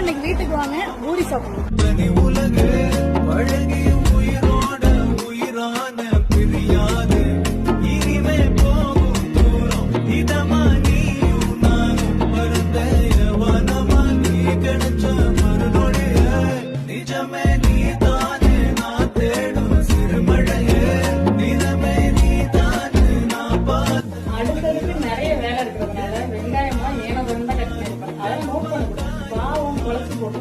இன்னைக்கு வீட்டுக்கு வாங்க, பூரி சாப்பிடுவோம். அடுத்ததுக்கு நிறைய வேலை இருக்கிறதுனால வெங்காயம்லாம் ஏனோ தான் கட் பண்ணிருப்பேன். அதெல்லாம் நோட் பண்ணக்கூடாது. பாவம் குழச்சு போட்டு